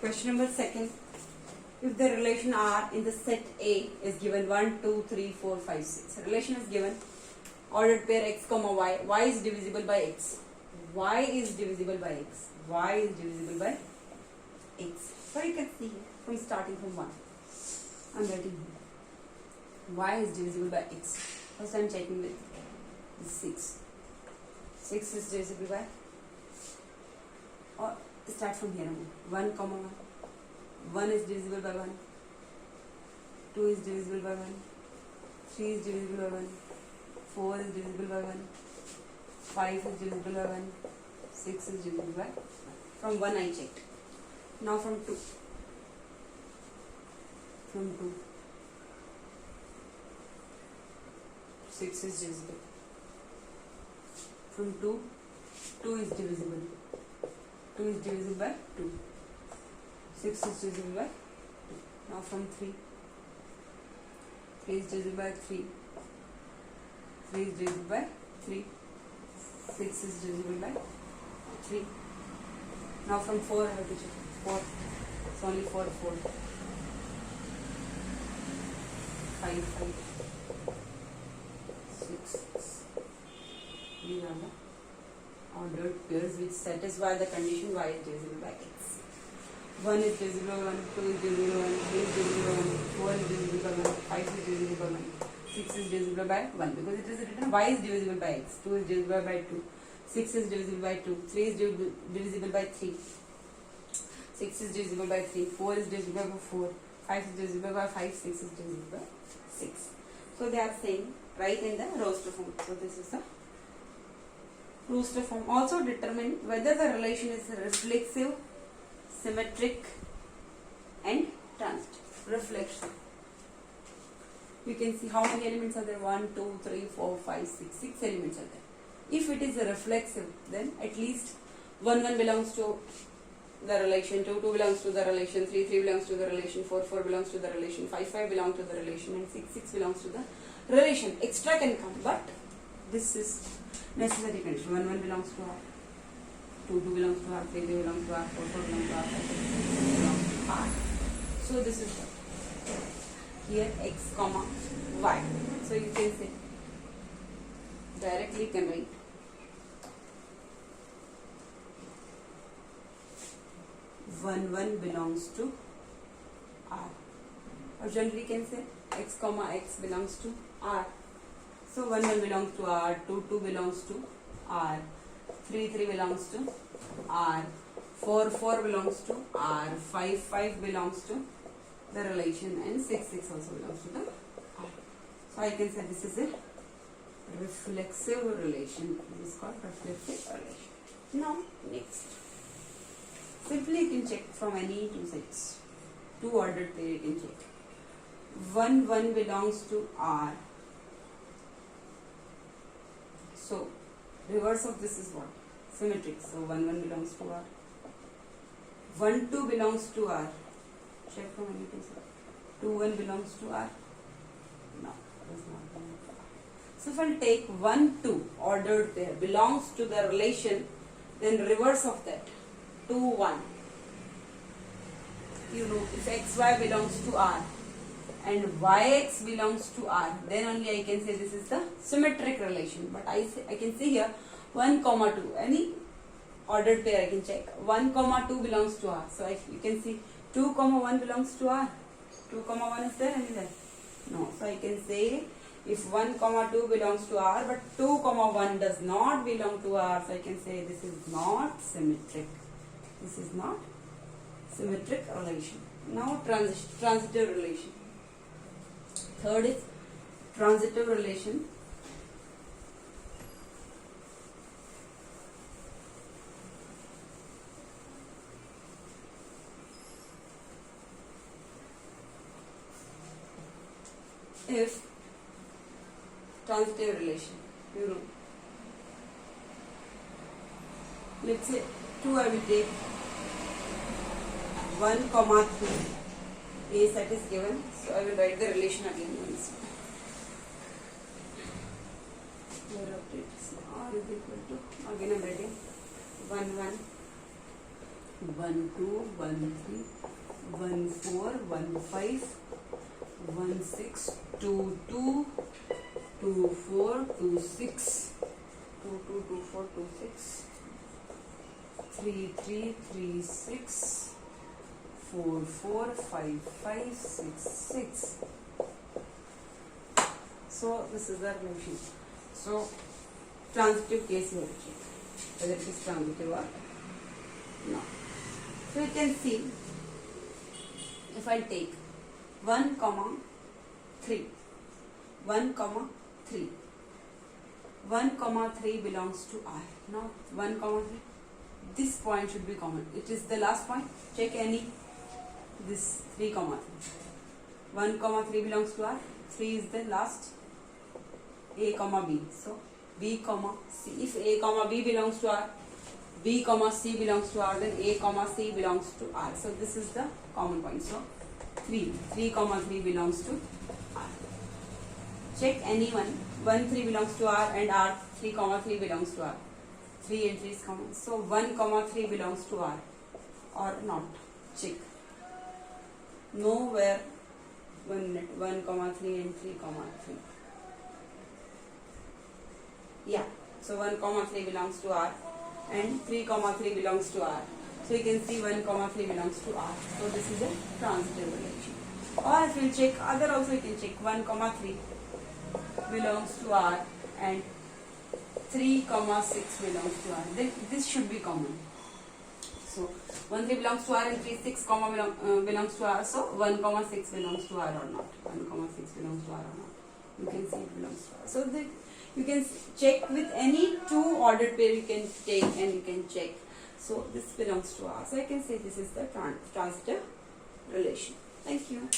Question number second. If the relation R in the set A is given 1, 2, 3, 4, 5, 6. Relation is given ordered pair x comma y. Y is divisible by x. Y is divisible by x. Y is divisible by x. So you can see here from starting from 1. I'm writing here. Y is divisible by x. First I'm checking with 6. 6 is divisible by, or start from here only. 1 comma 1. 1 is divisible by 1. 2 is divisible by 1. 3 is divisible by 1. 4 is divisible by 1. 5 is divisible by 1. 6 is divisible by 1. From 1 I checked. Now from 2. From 2. 6 is divisible. From 2, 2 is divisible. 2 is divisible by 2. 6 is divisible by 2. Now from 3. 3 is divisible by 3. 3 is divisible by 3. 6 is divisible by 3. Now from 4 I have to check. 4. It's only 4, 4. 5, 5. 6, 6. These are the ordered pairs which satisfy the condition y is divisible by x. 1 is divisible by 1, 2 is divisible by 1, 3 is divisible by 1, 4 is divisible by 1, 5 is divisible by 1, 6 is divisible by 1, because it is written y is divisible by x, 2 is divisible by 2, 6 is divisible by 2, 3 is divisible by 3, 6 is divisible by 3, 4 is divisible by 4, 5 is divisible by 5, 6 is divisible by 6. So they are saying write in the roster form. So this is the roster form. Also determine whether the relation is reflexive, symmetric and transitive. Reflexive. You can see how many elements are there. 1, 2, 3, 4, 5, 6. 6 elements are there. If it is a reflexive, then at least 1, 1 belongs to the relation, 2, 2 belongs to the relation, 3, 3 belongs to the relation, 4, 4 belongs to the relation, 5, 5 belongs to the relation, and 6, 6 belongs to the relation. Extra can come, but this is necessary condition. 1, 1 belongs to R. 2, 2 belongs to R. 3, 3 belongs to R. 4, 4 belongs to R. 5, 6 belongs to R. So this is here x comma y. So you can say directly can write 1, 1 belongs to R. Or generally can say x comma x belongs to R. So 1, 1 belongs to R, 2, 2 belongs to R, 3, 3 belongs to R, 4, 4 belongs to R, 5, 5 belongs to the relation, and 6, 6 also belongs to the R. So I can say this is a reflexive relation. This is called reflexive relation. Now next. Simply you can check from any two sets. Two ordered pair you can check. 1, 1 belongs to R. So reverse of this is what? Symmetric. So 1, 1 belongs to R. 1, 2 belongs to R. Check from any two sets. 2, 1 belongs to R. No, it does not belong to R. So if I take 1, 2 ordered pair belongs to the relation, then reverse of that. 2, 1. You know, if xy belongs to R and yx belongs to R, then only I can say this is the symmetric relation. But I can see here 1, 2. Any ordered pair I can check. 1, 2 belongs to R. So you can see 2, 1 belongs to R. 2, 1 is there, any there? No. So I can say if 1, 2 belongs to R, but 2, 1 does not belong to R, so I can say this is not symmetric. This is not symmetric relation. Now transitive relation. Third is transitive relation. If transitive relation, you know, let's say 2 I will take 1, 3. A set is given, so I will write the relation again once. Here update R is equal to, again I am writing 1, 1, 1 2 1 3 1 4 1 5 1 6 2 2 2 4 2 6 2 2 2 4 2 6 3 3 3 6 4 4 5 5 6 6. So this is the relation. So transitive case you have to check whether it is transitive or no. So you can see if I take 1 comma 3 1 comma 3 1 comma 3 belongs to R. Now 1 comma 3, this point should be common. It is the last point. Check any, this 3 comma 3. 1 comma 3 belongs to R. 3 is the last. A comma B. So B comma C. If A comma B belongs to R, B comma C belongs to R, then A comma C belongs to R. So this is the common point. So 3 comma 3 belongs to R. Check any one. 1 3 belongs to R and R 3 comma 3 belongs to R. 3 and 3 is common. So 1 comma 3 belongs to R or not. Check. Nowhere 1 comma 3 and 3 comma 3. Yeah. So 1 comma 3 belongs to R and 3 comma 3 belongs to R. So you can see 1 comma 3 belongs to R. So this is a transitive relation. Or if you check other also, you can check 1 comma 3 belongs to R and 3 comma 6 belongs to R. Then this should be common. So 1 3 belongs to R and 3 6 comma belongs to R. So 1 comma 6 belongs to R or not. 1 comma 6 belongs to R or not. You can see it belongs to R. So you can check with any two ordered pair, you can take and you can check. So this belongs to R. So I can say this is the transitive relation. Thank you.